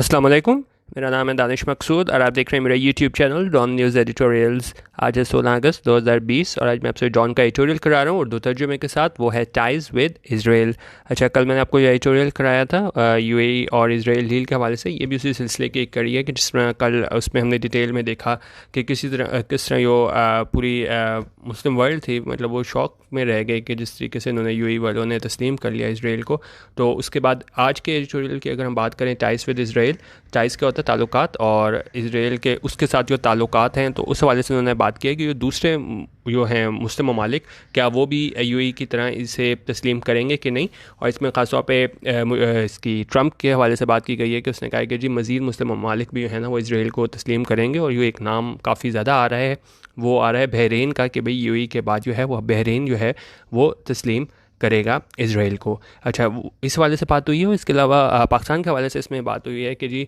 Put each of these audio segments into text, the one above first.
अस्सलाम वालेकुम। मेरा नाम है दानिश मकसूद और आप देख रहे हैं मेरा YouTube channel Dawn news editorials. आज है 16 अगस्त 2020 और आज मैं आपसे डॉन का एडिटोरियल करा रहा हूँ उर्दू तर्जुमे के साथ। वो है टाइज़ विद इज़राइल। अच्छा, कल मैंने आपको ये एडिटोरियल कराया था यूएई और इज़राइल डील के हवाले से। ये भी उसी सिलसिले की एक कड़ी है कि जिसमें कल उसमें हमने डिटेल में देखा कि किस तरह यो पूरी मुस्लिम वर्ल्ड थी, मतलब वो शौक में रह गए कि जिस तरीके से उन्होंने यूएई वालों ने तस्लीम कर लिया इज़राइल को। तो उसके बाद आज के एडिटोरियल की अगर हम बात करें टाइज़ विद इज़राइल, टाइज़ क्या होता है ताल्लुकात, और इज़राइल के उसके साथ जो ताल्लुकात हैं, तो उस हवाले से उन्होंने बात की है कि जो दूसरे जो हैं मुस्लिम ममालिक क्या वो भी यूएई की तरह इसे तस्लीम करेंगे कि नहीं। और इसमें ख़ास तौर पे इसकी ट्रंप के हवाले से बात की गई है कि उसने कहा है कि जी मज़ीद मुस्लिम ममालिक भी जो है ना वो इज़राइल को तस्लीम करेंगे। और ये एक नाम काफ़ी ज़्यादा आ रहा है, वो आ रहा है बहरीन का, कि भाई यूएई के बाद जो है वो बहरीन जो है वो तस्लीम करेगा इज़राइल को। अच्छा, इस हवाले से बात हुई है। इसके अलावा पाकिस्तान के हवाले से इसमें बात हुई है कि जी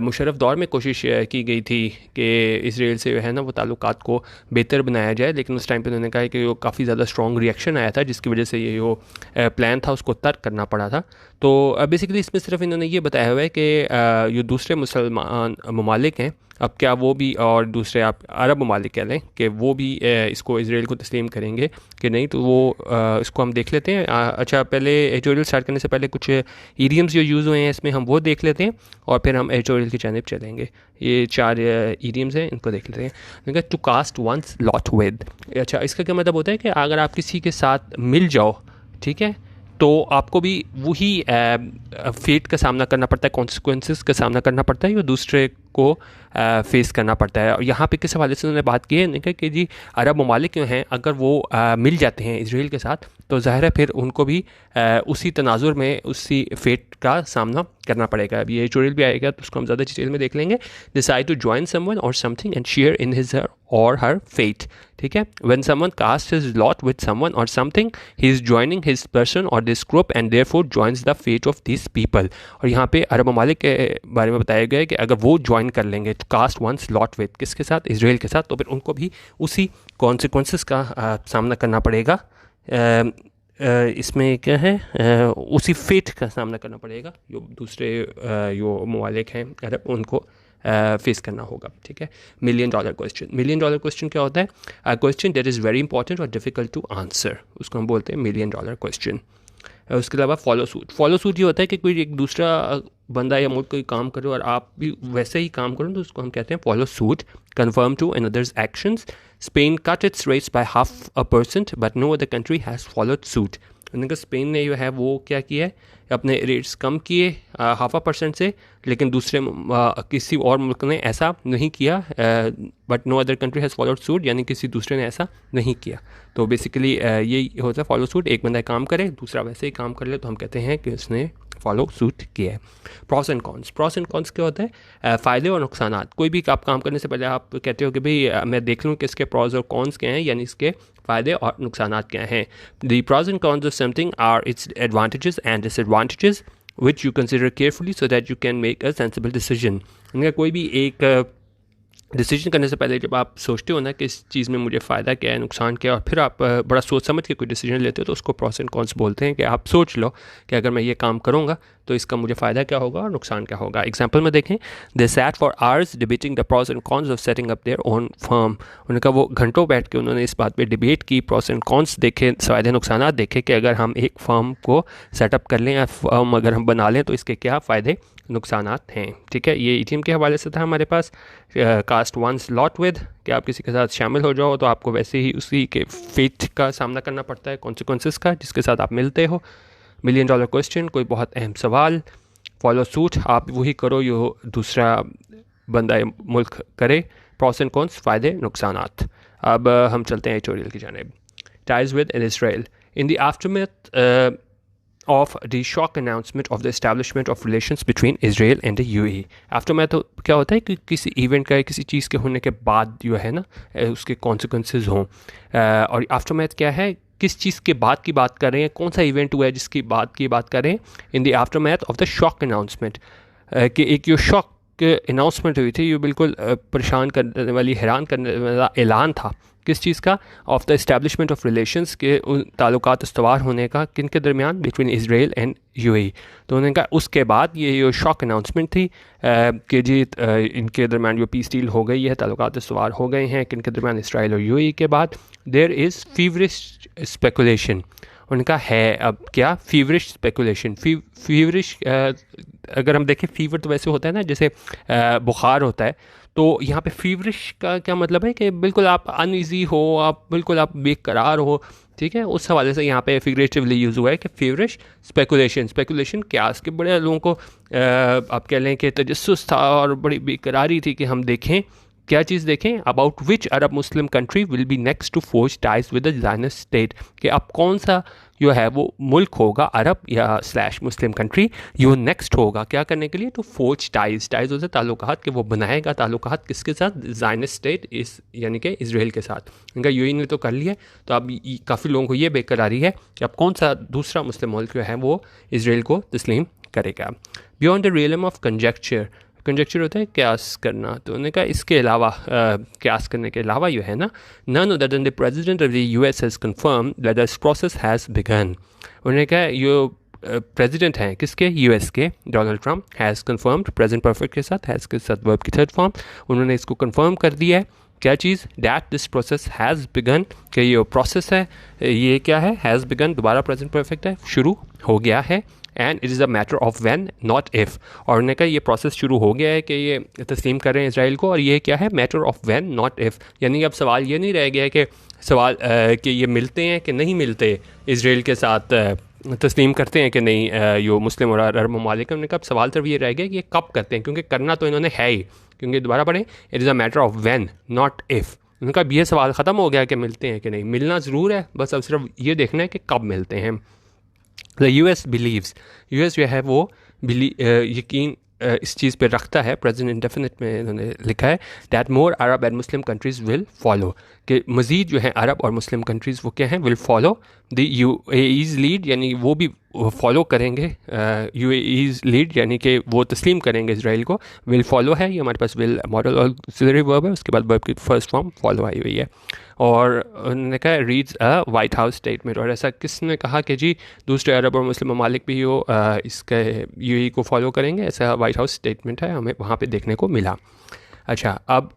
मुशर्रफ दौर में कोशिश की गई थी कि इज़राइल से जो है ना वो ताल्लुकात को बेहतर बनाया जाए, लेकिन उस टाइम पे उन्होंने कहा कि वो काफ़ी ज़्यादा स्ट्रॉन्ग रिएक्शन आया था जिसकी वजह से ये जो प्लान था उसको तर्क करना पड़ा था। तो बेसिकली इसमें सिर्फ इन्होंने ये बताया हुआ है कि जो दूसरे मुसलमान ममालिक हैं अब क्या वो भी, और दूसरे आप अरब ममालिक कह लें, कि वो भी इसको इज़राइल को तस्लीम करेंगे कि नहीं। तो वो इसको हम देख लेते हैं। अच्छा, पहले एडिटोरियल स्टार्ट करने से पहले कुछ ईडियम्स जो यूज़ हुए हैं इसमें हम वो देख लेते हैं और फिर हम एडिटोरियल की जानिब चलेंगे। ये 4 ईडियम्स हैं, इनको देख लेते हैं। To cast one's lot with. अच्छा, इसका क्या मतलब होता है कि अगर आप किसी के साथ मिल जाओ, ठीक है, तो आपको भी वही फेट का सामना करना पड़ता है, कॉन्सिक्वेंसेस का सामना करना पड़ता है, जो दूसरे को फेस करना पड़ता है। और यहाँ पे किस हवाले से उन्होंने बात की है कि जी अरब ममालिक जो हैं अगर वो मिल जाते हैं इज़राइल के साथ, तो ज़ाहिर है फिर उनको भी उसी तनाजुर में उसी फेट का सामना करना पड़ेगा। अब ये एडिटोरियल भी आएगा तो उसको हम ज़्यादा डिटेल में देख लेंगे। Decide to join someone or something and share in his or her fate. ठीक है, when someone cast his lot with someone or something, he is joining his person or this group and therefore joins the fate of this people. और यहाँ पे अरब ममालिक के बारे में बताया गया है कि अगर वो ज्वाइन कर लेंगे तो कास्ट वंस लॉट विद किसके साथ, इज़राइल के साथ, तो फिर उनको भी उसी कॉन्सिक्वेंसेस का सामना करना पड़ेगा। इसमें क्या है, उसी फेट का सामना करना पड़ेगा जो दूसरे जो ममालिक हैं अरब, उनको फेस करना होगा। ठीक है, million dollar question. Million dollar question क्या होता है? Question that is very important और डिफिकल्ट टू आंसर, उसको हम बोलते हैं मिलियन डॉलर क्वेश्चन। उसके अलावा फॉलो सूट। फॉलो सूट ये होता है कि कोई एक दूसरा बंदा या मुल्क कोई काम करो और आप भी वैसे ही काम करो, तो उसको हम कहते हैं follow suit. Confirm to another's actions. Spain cut its rates by 0.5% but no other country has followed suit. उन्होंने कहा स्पेन ने जो है वो क्या किया है, अपने रेट्स कम किए 0.5% से, लेकिन दूसरे किसी और मुल्क ने ऐसा नहीं किया। But no other country has followed suit, यानी किसी दूसरे ने ऐसा नहीं किया। तो बेसिकली यही होता है फॉलो सूट। एक बंदा काम करे, दूसरा वैसे ही काम कर ले, तो हम कहते हैं कि उसने फॉलो सूट किया है। Pros and cons. Pros and cons क्या होता है? फ़ायदे और नुकसान। कोई भी आप काम करने से पहले आप कहते हो कि भाई मैं देख लूँ कि इसके प्रॉस और कॉन्स क्या हैं, यानी इसके फ़ायदे और नुकसान क्या हैं। The pros and cons of something are its advantages and disadvantages which you consider carefully so that you can make a sensible decision। कोई भी एक डिसीजन करने से पहले जब आप सोचते हो ना कि इस चीज़ में मुझे फ़ायदा क्या है, नुकसान क्या है, और फिर आप बड़ा सोच समझ के कोई डिसीजन लेते हो, तो उसको प्रॉस एंड कॉन्स बोलते हैं। कि आप सोच लो कि अगर मैं ये काम करूँगा तो इसका मुझे फ़ायदा क्या होगा और नुकसान क्या होगा। एग्जाम्पल में देखें, they sat for hours debating the pros and cons of setting up their own firm. उन्होंने कहा वो घंटों बैठ के उन्होंने इस बात पे डिबेट की, प्रॉस एंड कॉन्स देखे, फ़ायदे नुकसान देखे कि अगर हम एक फर्म को सेटअप कर लें या फर्म अगर हम बना लें तो इसके क्या फ़ायदे नुकसान हैं। ठीक है, ये ईटीएम के हवाले से था हमारे पास। कास्ट वंस लॉट विद, कि आप किसी के साथ शामिल हो जाओ तो आपको वैसे ही उसी के फेट का सामना करना पड़ता है, कॉन्सिक्वेंसेस का, जिसके साथ आप मिलते हो। मिलियन डॉलर क्वेश्चन, कोई बहुत अहम सवाल। फॉलो सूट, आप वही करो जो दूसरा बंदा या मुल्क करे। प्रॉस एंड कॉन्स, फ़ायदे नुकसान। अब हम चलते हैं एडिटोरियल की जानिब। Ties with Israel. In the aftermath of the shock announcement of the establishment of relations between Israel and the UAE। Aftermath तो क्या होता है कि किसी इवेंट का, किसी चीज़ के होने के बाद जो है ना उसके कॉन्सिक्वेंसेज हों। और आफ्टरमैथ क्या है, किस चीज़ के बाद की बात कर रहे हैं, कौन सा इवेंट हुआ है जिसकी बाद की बात कर रहे हैं। In the aftermath of the shock announcement, कि एक जो शॉक एक अनाउंसमेंट हुई थी, ये बिल्कुल परेशान करने वाली, हैरान करने वाला ऐलान था। किस चीज़ का? Of the establishment of relations के उन ताल्लुकात इस्तवार होने का किन के दरमियान, बिटवीन इसराइल एंड यूएई। तो उन्होंने कहा उसके बाद ये शॉक अनाउंसमेंट थी कि जी इनके दरमियान जो पीस डील हो गई है, ताल्लुकात इस्तवार हो गए हैं किन के दरमियान, इसराइल और यूएई के बाद। देयर इज़ फीवरिश स्पेकुलेशन, उनका है अब क्या, फीवरिश स्पेकुलेशन। फीवरिश अगर हम देखें, फीवर तो वैसे होता है ना जैसे बुखार होता है, तो यहाँ पे फीवरिश का क्या मतलब है कि बिल्कुल आप अनईजी हो, आप बिल्कुल आप बेकरार हो, ठीक है। उस हवाले से यहाँ पे फिगरेटिवली यूज़ हुआ है कि फीवरिश स्पेकुलेशन। स्पेकुलेशन क्या, के बड़े लोगों को आप कह लें कि तजस्सुस था और बड़ी बेकरारी थी कि हम देखें, क्या चीज़ देखें, about which Arab Muslim country will be next to forge ties with the Zionist state, कि अब कौन सा जो है वो मुल्क होगा अरब या स्लैश मुस्लिम कंट्री जो नेक्स्ट होगा क्या करने के लिए, तो फोर्ज टाइज। टाइज होते ताल्लुकात के वो बनाएगा, ताल्लुकात किसके साथ, ज़ायनिस्ट स्टेट, इस यानी कि इसराइल के साथ। इनका यूएई ने तो कर लिया, तो अब काफ़ी लोगों को ये बेकरारी है कि अब कौन सा दूसरा मुस्लिम मुल्क जो है वो इसराइल को तस्लीम करेगा। Beyond the realm of conjecture, conjecture होता है क्यास करना, तो उन्होंने कहा इसके अलावा क्यास करने के अलावा जो है ना, none other than the president of the US has confirm that this process has begun. उन्होंने कहा जो प्रेसिडेंट हैं किसके, यूएस के, Donald Trump, has confirmed, present perfect के साथ, हैज़ के साथ वर्ब की थर्ड फॉर्म, उन्होंने इसको कंफर्म कर दिया है। क्या चीज़, that this process has begun, कि ये प्रोसेस है ये क्या है, हैज़ बिगन, दोबारा प्रेजेंट परफेक्ट है, शुरू हो गया है। And it is a matter of when not if, और उन्होंने कहा ये प्रोसेस शुरू हो गया है कि ये तस्लीम कर रहे हैं इसराइल को, और ये क्या है, matter of when not if, यानी अब सवाल ये नहीं रह गया है कि सवाल कि ये मिलते हैं कि नहीं मिलते, इसराइल के साथ तस्लीम करते हैं कि नहीं यो मुस्लिम और अरब ममालिक। उन्होंने कहा सवाल सिर्फ ये रह गया कि ये कब करते हैं, क्योंकि करना तो इन्होंने है ही, क्योंकि दोबारा पढ़ें, it is a matter of when not if. उनका ये सवाल ख़त्म हो गया कि मिलते हैं कि नहीं, मिलना ज़रूर है, बस अब सिर्फ ये देखना है कि कब मिलते हैं। द यूएस बिलीव्स, यूएस जो है वो यकीन इस चीज़ पे रखता है, प्रेजेंट इंडेफिनिट में इन्होंने लिखा है, that more Arab and Muslim countries will follow, कि मज़ीद जो है अरब और मुस्लिम कंट्रीज़ वो क्या हैं, विल फॉलो द यूएईज़ लीड, यानी वो भी फॉलो करेंगे यूएईज़ लीड, यानी कि वो तस्लीम करेंगे इसराइल को। विल फॉलो है, ये हमारे पास विल मॉडल ऑक्सिलरी वर्ब है, उसके बाद वर्ब की फर्स्ट फॉर्म फॉलो आई हुई है। और उन्होंने कहा रीड्स अ वाइट हाउस स्टेटमेंट, और ऐसा किसने कहा कि जी दूसरे अरब और मुस्लिम ममालिक भी हो इसके यूएई को फॉलो करेंगे, ऐसा वाइट हाउस स्टेटमेंट है, हमें वहाँ पे देखने को मिला। अच्छा, अब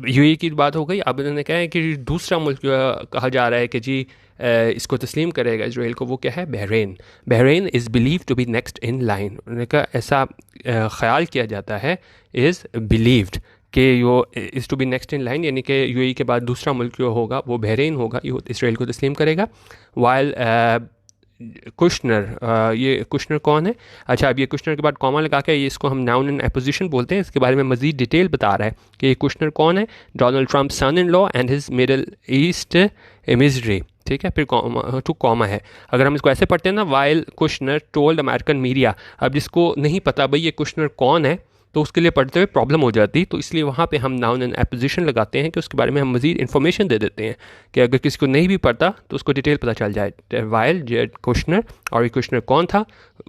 यूएई की बात हो गई, अब उन्होंने कहा है कि दूसरा मुल्क जो कहा जा रहा है कि जी इसको तस्लीम करेगा इसराइल को, वो क्या है, Bahrain. Bahrain is believe to be next in line, उन्होंने कहा ऐसा ख्याल किया जाता है, इज़ बिलीव्ड कि यो is to be next in line, यानी कि यूएई के बाद दूसरा मुल्क जो होगा वो बहरीन होगा, ये इसराइल को तस्लीम करेगा। वाइल कुशनर, ये कुशनर कौन है, अच्छा अब ये कुशनर के बाद कॉमा लगा के ये इसको हम नाउन एंड एपोजिशन बोलते हैं, इसके बारे में मज़ीद डिटेल बता रहा है कि ये कुशनर कौन है, Donald Trump son in law and his Middle East emissary, ठीक है, फिर टू कॉमा है। अगर हम इसको ऐसे पढ़ते हैं ना, while Kushner told American media, अब जिसको नहीं पता भाई ये कुशनर कौन है तो उसके लिए पढ़ते हुए प्रॉब्लम हो जाती, तो इसलिए वहाँ पे हम नाउन एंड एपोजिशन लगाते हैं कि उसके बारे में हम मज़ीद इन्फॉर्मेशन दे देते हैं कि अगर किसी को नहीं भी पता तो उसको डिटेल पता चल जाए। वाइल जेड कुशनर, और ये कुशनर कौन था,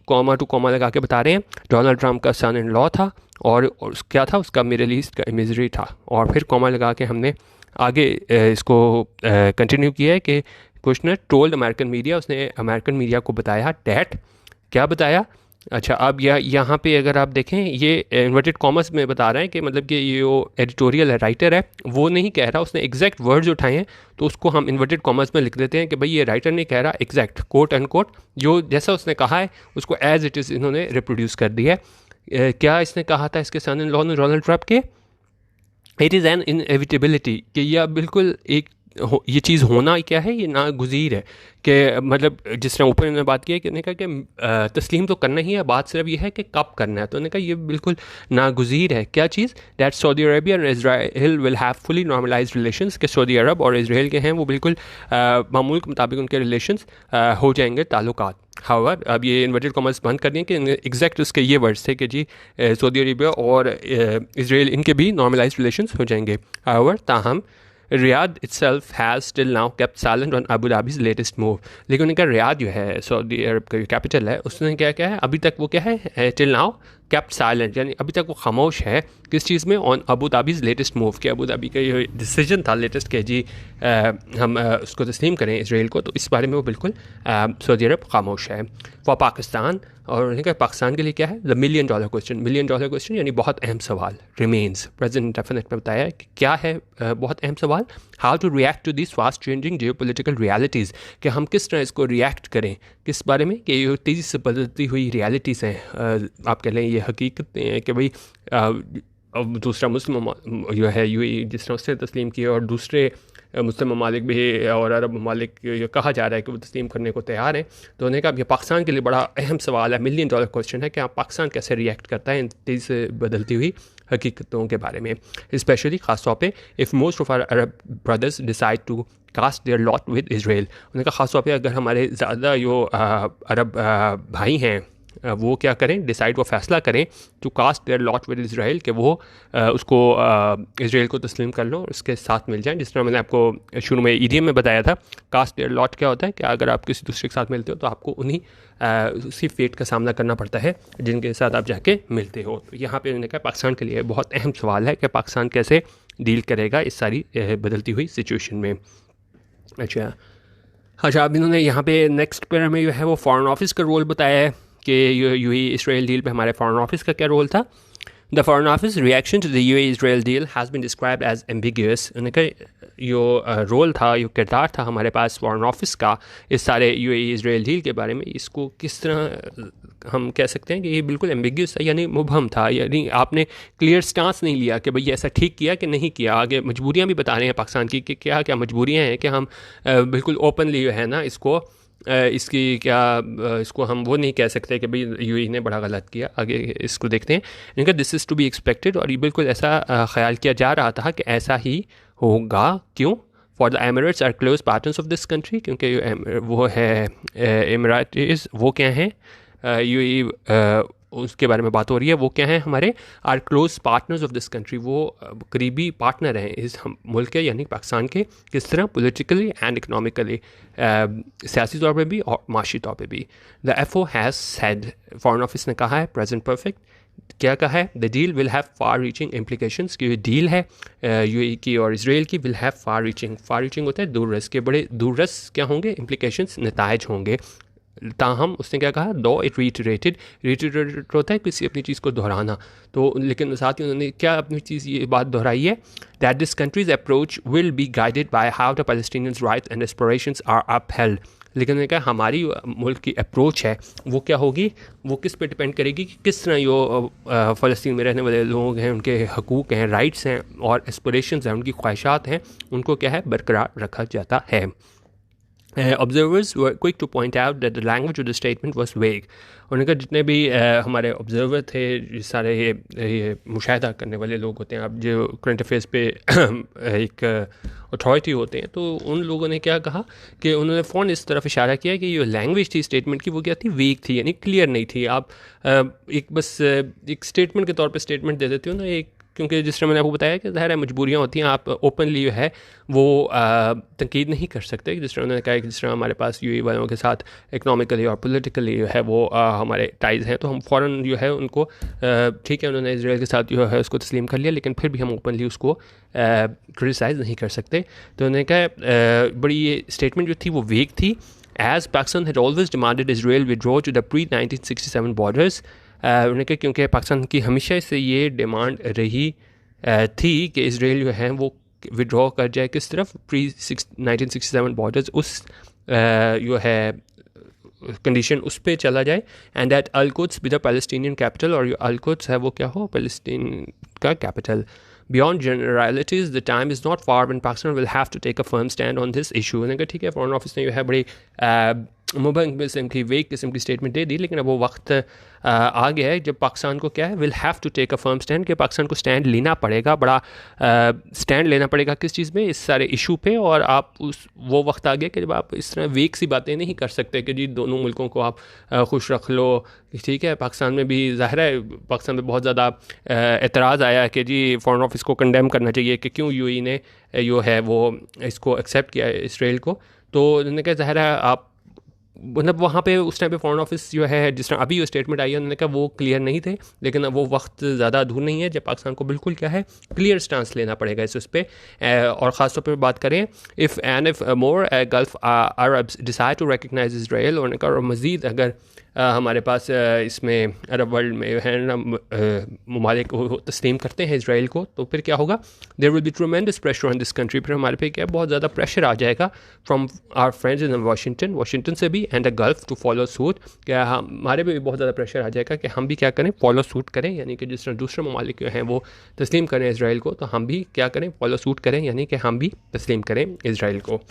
कॉमा टू कॉमा लगा के बता रहे हैं, डोनाल्ड ट्रम्प का सन इन लॉ था, और क्या था, उसका मिडल ईस्ट का इमेजरी था, और फिर कॉमा लगा के हमने आगे इसको कंटिन्यू किया है कि कुशनर टोल्ड अमेरिकन मीडिया, उसने अमेरिकन मीडिया को बताया, डैट क्या बताया। अच्छा, अब यहाँ पे अगर आप देखें ये इन्वर्टेड कॉमर्स में बता रहे हैं कि मतलब कि ये जो एडिटोरियल है, राइटर है, वो नहीं कह रहा, उसने एग्जैक्ट वर्ड्स उठाए हैं तो उसको हम इन्वर्टेड कॉमर्स में लिख देते हैं कि भाई ये राइटर नहीं कह रहा, एग्जैक्ट कोट एंड कोट जो जैसा उसने कहा है उसको एज इट इज़ इन्होंने रिप्रोड्यूस कर दिया है। क्या इसने कहा था इसके सन इन लॉ ने डोनाल्ड ट्रम्प के, इट इज़ एन इनएविटेबिलिटी, कि यह बिल्कुल एक ये चीज़ होना क्या है, ये नागुज़ीर है, कि मतलब जिस तरह ऊपर इन्होंने बात की है कि उन्होंने कहा कि तस्लीम तो करना ही है, बात सिर्फ ये है कि कब करना है, तो उन्होंने कहा ये बिल्कुल नागुज़ीर है। क्या चीज़, that Saudi Arabia and Israel will have fully normalised relations, कि सऊदी अरब और इसराइल के हैं वो बिल्कुल मामूल के मुताबिक उनके रिलेशंस हो जाएंगे, ताल्लुकात। हाउएवर, अब ये इन्वर्टेड कॉमर्स बंद कर दिए कि एग्जैक्ट उसके ये वर्ड्स थे कि जी सऊदी अरेबिया और इसराइल इनके भी नॉर्मलाइज्ड रिलेशंस हो जाएंगे। हाउएवर, ताहम Riyadh itself has still now kept silent on Abu Dhabi's latest move, लेकिन उनका रियाद जो है सऊदी अरब का कैपिटल है, उसने क्या क्या है अभी तक वो क्या है टिल नाउ kept silent, यानी अभी तक वो खामोश है किस चीज़ में, ऑन अबू धाबीज़ लेटेस्ट मूव के अबू धाबी का ये डिसीजन था लेटेस्ट कि जी हम उसको तस्लीम करें इसराइल को, तो इस बारे में वो बिल्कुल सऊदी अरब खामोश है। फॉर पाकिस्तान, और उन्होंने कहा पाकिस्तान के लिए क्या है, the $1 million question, $1 million question यानी बहुत अहम सवाल रिमेन्स। प्रेसिडेंट डेफिनेट में बताया कि क्या है बहुत अहम सवाल, how to react to this fast changing geopolitical realities, कि हम किस तरह इसको रिएक्ट करें, किस बारे में, कि ये तेज़ी से बदलती हुई रियलिटीज़ हैं, आप कह लें ये हकीकतें हैं कि भाई अब दूसरा मुस्लिम जो है यूएई जिस तरह उससे तस्लीम किया और दूसरे मुस्लिम ममालिक भी और अरब ममालिक ये कहा जा रहा है कि वो तस्लीम करने को तैयार हैं। तो उन्होंने कहा ये पाकिस्तान के लिए बड़ा अहम सवाल है, $1 million क्वेश्चन है कि आप पाकिस्तान कैसे रिएक्ट करता है इन तेज़ी से बदलती हुई हकीकतों के बारे में, स्पेशली ख़ास तौर पे if most of our Arab brothers decide to cast their lot with Israel. उन्होंने कहा ख़ास तौर पे अगर हमारे ज़्यादा जो अरब भाई हैं वो क्या करें, डिसाइड वो फैसला करें to cast their lot with Israel, कि वो उसको इसराइल को तस्लीम कर लो, उसके साथ मिल जाएं। जिस तरह मैंने आपको शुरू में ईडीएम में बताया था, कास्ट देयर लॉट क्या होता है कि अगर आप किसी दूसरे के साथ मिलते हो तो आपको उन्हीं उसी फेट का सामना करना पड़ता है जिनके साथ आप जाके मिलते हो। तो यहाँ पे उन्होंने कहा पाकिस्तान के लिए बहुत अहम सवाल है कि पाकिस्तान कैसे डील करेगा इस सारी बदलती हुई सिचुएशन में। अच्छा, अब इन्होंने यहाँ पे नेक्स्ट पैरा में जो है वो फॉरेन ऑफिस का रोल बताया है कि यूएई इसराइल डील पे हमारे फॉरेन ऑफिस का क्या रोल था। The foreign office reaction to the UAE Israel deal has been described as ambiguous. उनका जो रोल था, जो किरदार था हमारे पास फॉरेन ऑफिस का इस सारे यूएई इसराइल डील के बारे में, इसको किस तरह हम कह सकते हैं कि ये बिल्कुल एम्बिग्यूअस था, यानी मुबहम था, यानी आपने क्लियर स्टांस नहीं लिया कि भाई ऐसा ठीक किया कि नहीं किया। आगे मजबूरियाँ भी बता रहे हैं पाकिस्तान की कि क्या क्या मजबूरियाँ हैं कि हम बिल्कुल ओपनली जो है ना इसको इसकी क्या इसको हम वो नहीं कह सकते कि भाई यूएई ने बड़ा गलत किया। आगे इसको देखते हैं। इनका this is to be expected, और ये बिल्कुल ऐसा ख्याल किया जा रहा था कि ऐसा ही होगा। क्यों? For the Emirates are close partners of this country, क्योंकि वो है एमिरेट्स, वो क्या हैं यूएई उसके बारे में बात हो रही है, वो क्या है हमारे are close partners of this country, वो करीबी पार्टनर हैं इस मुल्क के यानी पाकिस्तान के। किस तरह? पॉलिटिकली एंड इकनॉमिकली, सियासी तौर पे भी और माशी तौर पे भी। The FO has said, foreign office ने कहा है, प्रेजेंट परफेक्ट, क्या कहा है, the deal will have far reaching implications, कि डील है यूएई की और इसराइल की, विल हैव फार रीचिंग होता है दूररस के, बड़े दूररस क्या होंगे इम्प्लीकेशंस, नताइज होंगे। ताहम उसने क्या कहा, दो इट रीटरेटेड होता है किसी अपनी चीज़ को दोहराना, तो लेकिन साथ ही उन्होंने क्या अपनी चीज़ ये बात दोहराई है, that this country's approach will be guided by how the Palestinians rights and aspirations are upheld. लेकिन उन्होंने कहा हमारी मुल्क की अप्रोच है वो क्या होगी, वो किस पे डिपेंड करेगी कि किस तरह जो फ़लस्तीन में रहने वाले लोग हैं, उनके हकूक़ हैं, राइट्स हैं और एस्पिरेशंस हैं, उनकी ख्वाहिशात हैं, उनको क्या है बरकरार रखा जाता है। Observers were quick to point out that the language of the statement was vague. उन्होंने कहा जितने भी हमारे ऑब्जर्वर थे, सारे ये मुशाहिदा करने वाले लोग होते हैं, अब जो करंट अफेयर्स पे एक अथॉरिटी होते हैं, तो उन लोगों ने क्या कहा कि उन्होंने फ़ौरन इस तरफ इशारा किया कि ये लैंग्वेज थी स्टेटमेंट की, वो क्या थी, वीक थी, यानी क्लियर नहीं थी। आप एक बस एक स्टेटमेंट के तौर पे स्टेटमेंट दे देते हो ना, एक क्योंकि जिस तरह मैंने आपको बताया कि ज़ाहिर है मजबूरियाँ होती हैं, आप ओपनली जो है वो तनकीद नहीं कर सकते। जिस तरह उन्होंने कहा कि जिस तरह हमारे पास यूएई वालों के साथ इकनॉमिकली और पॉलिटिकली जो है वो हमारे टाइज़ हैं, तो हम फ़ौरन जो है उनको ठीक है उन्होंने इसराइल के साथ जो है उसको तस्लीम कर लिया, लेकिन फिर भी हम ओपनली उसको क्रिटिसाइज़ नहीं कर सकते। तो उन्होंने कहा बड़ी ये स्टेटमेंट जो थी वो वीक थी। As Pakistan had always demanded Israel withdraw to the pre-1967 borders, उन्होंने कहा क्योंकि पाकिस्तान की हमेशा से ये डिमांड रही थी कि इसराइल जो है वो विड्रॉ कर जाए किस तरफ, pre-1967 बॉर्डर्स, उस जो है कंडीशन उस पर चला जाए, and that Al-Quds be the Palestinian capital, और जो अल-कुद्स है वो क्या हो, पैलेस्टीन का capital. Beyond generalities, the time is not far when Pakistan will have to take a firm stand on this issue. उन्होंने कहा ठीक है फॉरेन ऑफिस ने जो है बड़ी मुबहम किस्म की वेग किस्म की स्टेटमेंट दे दी, लेकिन अब वो वक्त आ गया है जब पाकिस्तान को क्या है, will have to take a firm stand, कि पाकिस्तान को स्टैंड लेना पड़ेगा, बड़ा स्टैंड लेना पड़ेगा किस चीज़ में, इस सारे इशू पे। और आप वो वक्त आ गया कि जब आप इस तरह वेग सी बातें नहीं कर सकते कि जी दोनों मुल्कों को आप खुश रख लो, ठीक है। पाकिस्तान में भी ज़ाहिर है पाकिस्तान में बहुत ज़्यादा एतराज़ आया कि जी फॉरेन ऑफिस को कंडेम करना चाहिए कि क्यों यूएई ने जो है वो इसको एक्सेप्ट किया इसराइल को। तो उन्होंने कहा ज़ाहिर है आप मतलब वहाँ पे उस टाइम पे फॉरेन ऑफिस जो है, जिस तरह अभी जो स्टेटमेंट आई है, उन्होंने कहा वो क्लियर नहीं थे, लेकिन वो वक्त ज़्यादा दूर नहीं है जब पाकिस्तान को बिल्कुल क्या है क्लियर स्टांस लेना पड़ेगा इस पर। और ख़ासतौर पर बात करें if more Gulf Arabs decide to recognise Israel, उन्होंने कहा और मज़ीद अगर हमारे पास इसमें अरब वर्ल्ड में है ना ममालिक तस्लीम करते हैं इसराइल को, तो फिर क्या होगा, there will be tremendous pressure on this country, फिर हमारे पे क्या बहुत ज़्यादा प्रेशर आ जाएगा from our friends in Washington से भी and the Gulf to follow suit. क्या हमारे पे भी बहुत ज़्यादा प्रेशर आ जाएगा कि हम भी क्या करें, फॉलो सूट करें, यानी कि जिस तरह दूसरे ममालिक जो हैं वो तस्लीम करें इसराइल को, तो हम भी क्या करें, फॉलो सूट करें, यानी कि हम भी तस्लीम करें इसराइल को।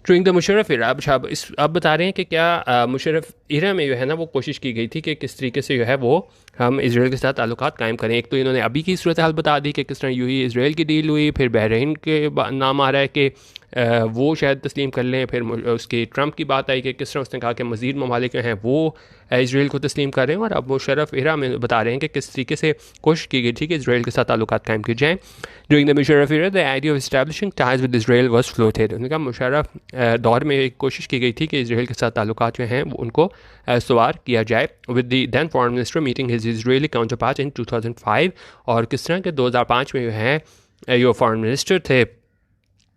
ड्यूरिंग द मुशर्रफ इरा, अब बता रहे हैं कि क्या मुशर्रफ इरा में जो है ना वो कोशिश की गई थी कि किस तरीके से जो है वो हम इसराइल के साथ ताल्लुकात कायम करें। एक तो इन्होंने अभी की सूरत हाल बता दी कि किस तरह यूएई इसराइल की डील हुई, फिर बहरीन के नाम आ रहा है कि वो शायद तस्लीम कर लें, फिर उसकी ट्रंप की बात आई कि किस तरह उसने कहा कि मज़ीद ममालिक हैं वो इसराइल को तस्लीम कर रहे हैं, और अब मुशर्रफ इरा में बता रहे हैं कि किस तरीके से कोशिश की गई थी कि इसराइल के साथ ताल्लुकात कायम किए जाएँ। During the Musharraf era the idea of establishing ties with Israel was floated, उन्होंने कहा मुशर्रफ दौर में एक कोशिश की गई थी कि इसराइल के साथ ताल्लुकात जो हैं उनको सवार किया जाए with the then foreign minister meeting his Israeli counterpart in 2005, और किस तरह के 2005 में जो है जो फॉरेन मिनिस्टर थे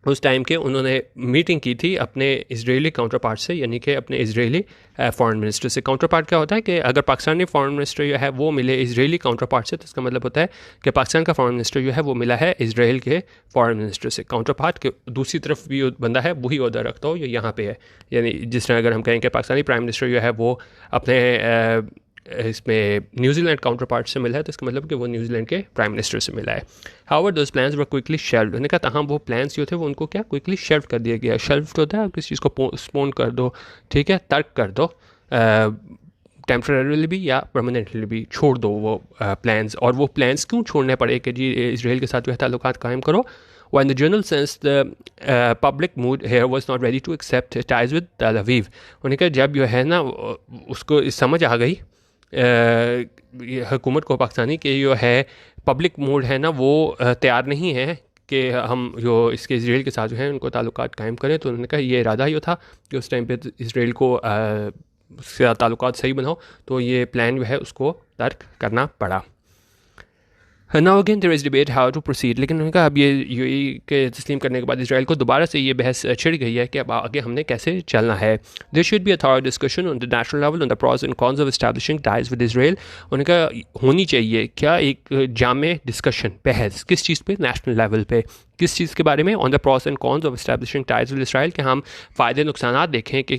उस टाइम के, उन्होंने मीटिंग की थी अपने इजरायली काउंटर पार्ट से, यानी कि अपने इजरायली फॉरेन मिनिस्टर से। काउंटर पार्ट क्या होता है कि अगर पाकिस्तानी फॉरेन मिनिस्टर जो है वो मिले इजरायली काउंटर पार्ट से, तो इसका मतलब होता है कि पाकिस्तान का फॉरेन मिनिस्टर जो है वो मिला है इसराइल के फॉरेन मिनिस्टर से। काउंटर पार्ट के दूसरी तरफ भी बंदा है वही ओहदा रखता हो, ये यहाँ पे है, यानी जिस तरह अगर हम कहें कि पाकिस्तानी प्राइम मिनिस्टर जो है वो अपने इसमें न्यूजीलैंड काउंटर पार्ट से मिला है, तो इसका मतलब कि वो न्यूजीलैंड के प्राइम मिनिस्टर से मिला है। However those plans were quickly shelved, उन्होंने कहा तहाँ वो प्लान्स जो थे वो उनको क्या क्विकली शेल्व कर दिया गया। शेल्व होता है किसी चीज़ को पोस्टपोन कर दो, ठीक है, तर्क कर दो, टेम्पररीली भी या परमानेंटली भी छोड़ दो वो प्लान्स। और वो प्लान्स क्यों छोड़ने पड़े कि जी इसराइल के साथ जो है ताल्लुकात कायम करो। While in the general sense the public mood here was not ready to accept ties with Tel Aviv, उन्होंने कहा जब जो है ना उसको समझ आ गई हुकूमत को पाकिस्तानी के जो है पब्लिक मूड है ना वो तैयार नहीं है कि हम जो इसके इसराइल के साथ जो है उनको ताल्लुकात कायम करें, तो उन्होंने कहा ये इरादा ही था कि उस टाइम पे इसराइल को उसके साथ ताल्लुकात सही बनाओ, तो ये प्लान जो है उसको तर्क करना पड़ा। Now again there is debate how to proceed, लेकिन उन्होंने कहा अब ये यूएई के तस्लीम करने के बाद इसराइल को दोबारा से ये बहस छिड़ गई है कि अब आगे हमने कैसे चलना है। There should be a thorough discussion on the national level on the pros and cons of establishing ties with Israel, उन्होंने कहा होनी चाहिए क्या एक जामे डिस्कशन, बहस किस चीज़ पे, नेशनल लेवल पे, किस चीज़ के बारे में, on the pros and cons of establishing ties with Israel, कि हम फ़ायदे नुकसान देखें कि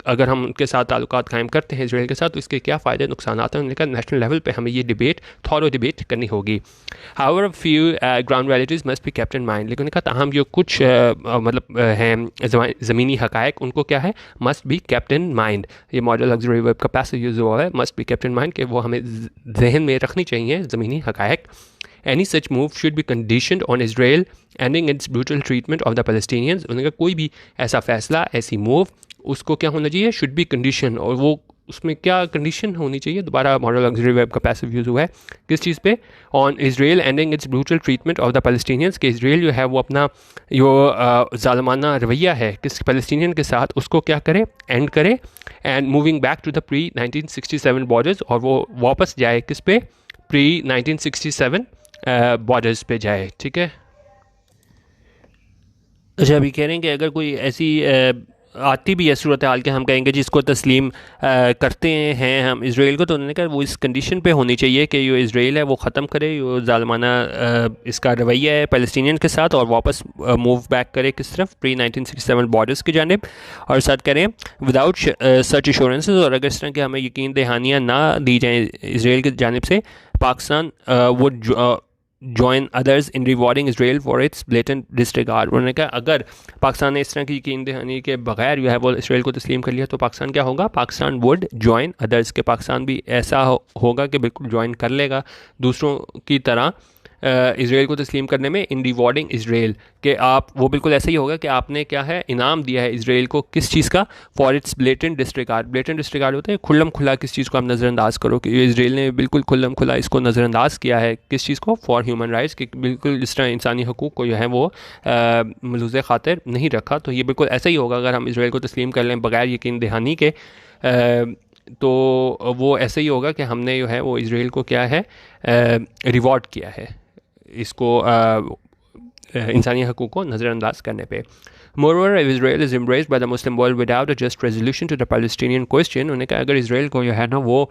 अगर हम उनके साथ ताल्लुकात कायम करते हैं इसराइल के साथ तो इसके क्या फ़ायदे नुकसान हैं। उन्होंने कहा नेशनल लेवल पे हमें ये डिबेट, थॉरो डिबेट करनी होगी। However few ground realities must be kept in mind, लेकिन उन्होंने कहा ताहम जो कुछ मतलब हैं ज़मीनी हक़ाइक़ उनको क्या है, must be kept in mind. ये मॉडल लग्जरी वेब का पैसेज यूज़ हुआ है, must be kept in mind, कि वो हमें जहन में रखनी चाहिए ज़मीनी हक़ाइक़। Any such move should be conditioned on Israel ending its brutal treatment of the Palestinians, उन्होंने कहा कोई भी ऐसा फैसला, ऐसी मूव, उसको क्या होना चाहिए, शुड बी कंडीशन, और वो उसमें क्या कंडीशन होनी चाहिए, दोबारा मॉडल लग्जरी वेब का पैसिव यूज़ हुआ है किस चीज़ पे, on Israel ending it's brutal treatment of the Palestinians, कि इसराइल जो है वो अपना जो ज़ालिमाना रवैया है किस पैलेस्टीनियन के साथ उसको क्या करे, एंड करे, and moving back to the pre 1967 borders, और वो वापस जाए किस पे, प्री 1967 बॉर्डर्स पे जाए, ठीक है। अच्छा अभी कह रहे हैं कि अगर कोई ऐसी आती भी है सूरत हाल के हम कहेंगे जिसको तस्लीम करते हैं हम इसराइल को, तो उन्होंने कहा वो इस कंडीशन पे होनी चाहिए कि जो इसराइल है वो ख़त्म करे जो ज़ालिमाना इसका रवैया है पैलेस्टीनियन के साथ, और वापस मूव बैक करे किस तरफ, प्री 1967 बॉर्डर्स की जानिब, और साथ करें विदाउट सच एश्योरेंसेस, और अगर इस तरह के हमें यकीन दहानियाँ ना दी जाएँ इसराइल की जानिब से, पाकिस्तान वो join others in rewarding Israel for its blatant disregard. उन्होंने कहा अगर पाकिस्तान ने इस तरह की यकीन दहानी के बगैर जो है वो इसराइल को तस्लीम कर लिया तो पाकिस्तान क्या होगा, पाकिस्तान वुड जॉइन अदर्स, के पाकिस्तान भी ऐसा होगा कि बिल्कुल जॉइन कर लेगा दूसरों की तरह इसराइल को तस्लीम करने में इन रिवॉर्डिंग इसराइल, कि आप वो बिल्कुल ऐसा ही होगा कि आपने क्या है इनाम दिया है इसराइल को किस चीज़ का, फॉर इट्स ब्लेटेंट डिस्ट्रिकार्ड। ब्लेटेंट डिस्ट्रिकार्ड होता है खुल्लम खुला किस चीज़ को आप नज़रअंदाज करो, कि इसराइल ने बिल्कुल खुल्लम खुला इसको नज़रअंदाज किया है, किस चीज़ को, फॉर ह्यूमन राइट्स, कि बिल्कुल जिस तरह इंसानी हकूक़ को जो है वो मलूज़ खातिर नहीं रखा। तो ये बिल्कुल ऐसा ही होगा अगर हम इसराइल को तस्लीम कर लें बग़ैर यकीन दहानी के, तो वो ऐसा ही होगा कि हमने जो है वो इसराइल को क्या है रिवॉर्ड किया है इसको इंसानी हकूक़ को नज़रअंदाज करने पे। Moreover, if Israel is embraced by the Muslim world without a just resolution to the Palestinian question, उन्हें कहा अगर इसराइल को जो है ना वो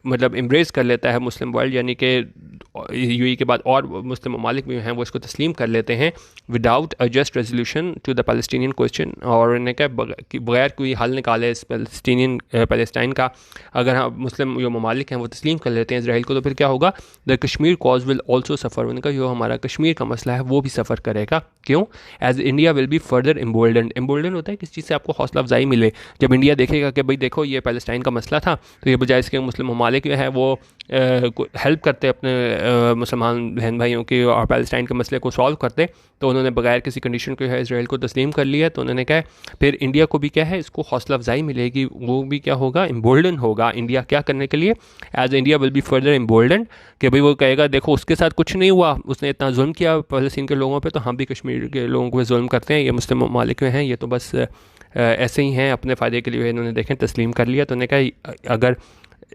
मतलब एम्ब्रेस कर लेता है मुस्लिम वर्ल्ड, यानी कि यूएई के बाद और मुस्लिम ममालिक भी हैं वो इसको तस्लीम कर लेते हैं without a just resolution to the Palestinian question, और उन्हें क्या बगैर कोई हल निकाले इस पैलेस्टाइन का, अगर हम मुस्लिम जो ममालिक हैं वो तस्लीम कर लेते हैं इसराइल को, तो फिर क्या होगा, the Kashmir cause will also suffer. उनका जो हमारा कश्मीर का मसला है वो भी सफ़र करेगा। क्यों? As India will be further embolden. Embolden होता है किस चीज़ से आपको हौसला अफजाई मिले, जब इंडिया देखेगा कि भाई देखो ये पैलेस्टाइन का मसला था, तो ये बजाय इसके मुस्लिम ममालिक जो है वो हेल्प करते अपने मुसलमान बहन भाइयों की और पैलेस्टाइन के मसले को सॉल्व करते, तो उन्होंने बगैर किसी कंडीशन को है इसराइल को तस्लीम कर लिया। तो उन्होंने कहा फिर इंडिया को भी क्या है इसको हौसला अफजाई मिलेगी, वो भी क्या होगा, एम्बोल्डन होगा इंडिया क्या करने के लिए, as India will be further embolden, कि भाई वो कहेगा देखो उसके साथ कुछ नहीं हुआ, उसने इतना जुल्म किया फ़लस्तीन के लोगों पे, तो हम भी कश्मीर के लोगों को जुल्म करते हैं, ये मुस्लिम ममालिक में हैं, ये तो बस ऐसे ही हैं अपने फ़ायदे के लिए इन्होंने देखें तस्लीम कर लिया। तो उन्होंने कहा अगर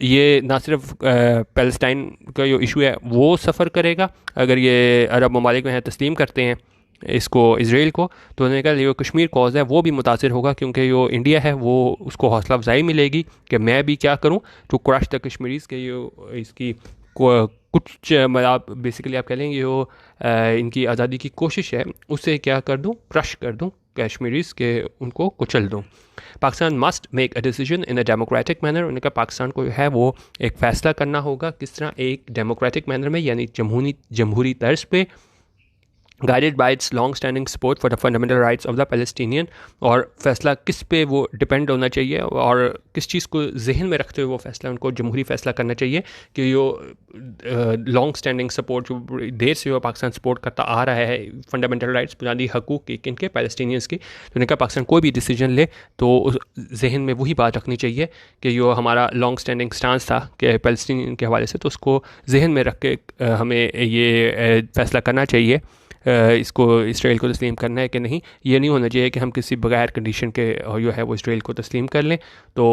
ये ना सिर्फ पैलेस्टाइन का जो इशू है वो सफ़र करेगा, अगर ये अरब ममालिक में है तस्लीम करते हैं इसको इसराइल को, तो उन्होंने कहा जो कश्मीर कॉज है वो भी मुतासिर होगा, क्योंकि जो इंडिया है वो उसको हौसला अफजाई मिलेगी कि मैं भी क्या करूं टू क्रश द कश्मीरीज़ के जो इसकी कुछ मतलब बेसिकली आप कह लेंगे जो इनकी आज़ादी की कोशिश है उससे क्या कर दूं, क्रश कर दूं कश्मीरीज़ के, उनको कुचल दूं। Pakistan must make a decision in a democratic manner. उनका पाकिस्तान को है वो एक फ़ैसला करना होगा किस तरह, एक डेमोक्रेटिक मैनर में, यानी जमहूरी तर्ज पे, guided by it's long standing support for the fundamental rights of the Palestinian. और फैसला किस पे वो डिपेंड होना चाहिए और किस चीज़ को जहन में रखते हुए वो फैसला उनको जमहूरी फैसला करना चाहिए कि जो लॉन्ग स्टैंडिंग सपोर्ट जो देर से वो पाकिस्तान सपोर्ट करता आ रहा है फंडामेंटल राइट्स बुनियादी हकूक़ की किनके, पैलेस्टीनियंस की। तो उन्होंने कहा पाकिस्तान कोई भी डिसीजन ले तो जहन में वही बात रखनी चाहिए कि जो हमारा लॉन्ग स्टैंडिंग स्टांस था कि पैलेस्टीनियन के हवाले से, तो उसको जहन में रख के हमें ये फैसला करना चाहिए इसको इसराइल को तस्लीम करना है कि नहीं। ये नहीं होना चाहिए कि हम किसी बगैर कंडीशन के जो है वो इसराइल को तस्लीम कर लें। तो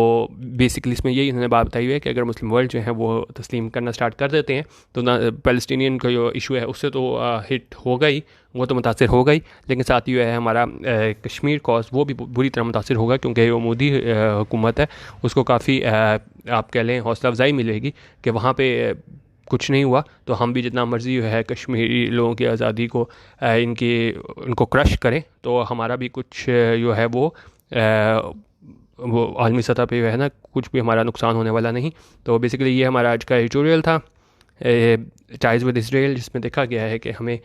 बेसिकली इसमें यही उन्होंने बात बताई हुई है कि अगर मुस्लिम वर्ल्ड जो है वो तस्लीम करना स्टार्ट कर देते हैं तो ना पैलेस्टीनियन का जो इशू है उससे तो हिट होगा ही, वो तो मुतासिर होगा ही, लेकिन साथ ही जो है हमारा कश्मीर कॉज वो भी बुरी तरह मुतासिर होगा, क्योंकि वो मोदी हुकूमत है उसको काफ़ी आप कह लें हौसला अफजाई मिलेगी कि वहाँ पर कुछ नहीं हुआ तो हम भी जितना मर्ज़ी है कश्मीरी लोगों की आज़ादी को उनको क्रश करें, तो हमारा भी कुछ जो है वो आलमी सतह पे है ना कुछ भी हमारा नुकसान होने वाला नहीं। तो बेसिकली ये हमारा आज का एडिटोरियल था टाइज विद इसराइल, जिसमें देखा गया है कि हमें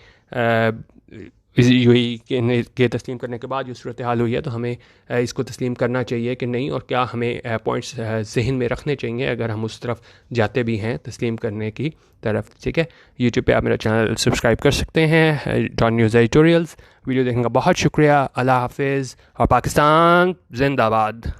यूएई के तस्लीम करने के बाद जो सूरत हाल हुई है तो हमें इसको तस्लीम करना चाहिए कि नहीं, और क्या हमें पॉइंट्स जहन में रखने चाहिए अगर हम उस तरफ जाते भी हैं तस्लीम करने की तरफ। ठीक है, यूट्यूब पे आप मेरा चैनल सब्सक्राइब कर सकते हैं, डॉन न्यूज़ एडिटोरियल्स। वीडियो देखने का बहुत शुक्रिया, अल्लाह हाफिज़ और पाकिस्तान जिंदाबाद।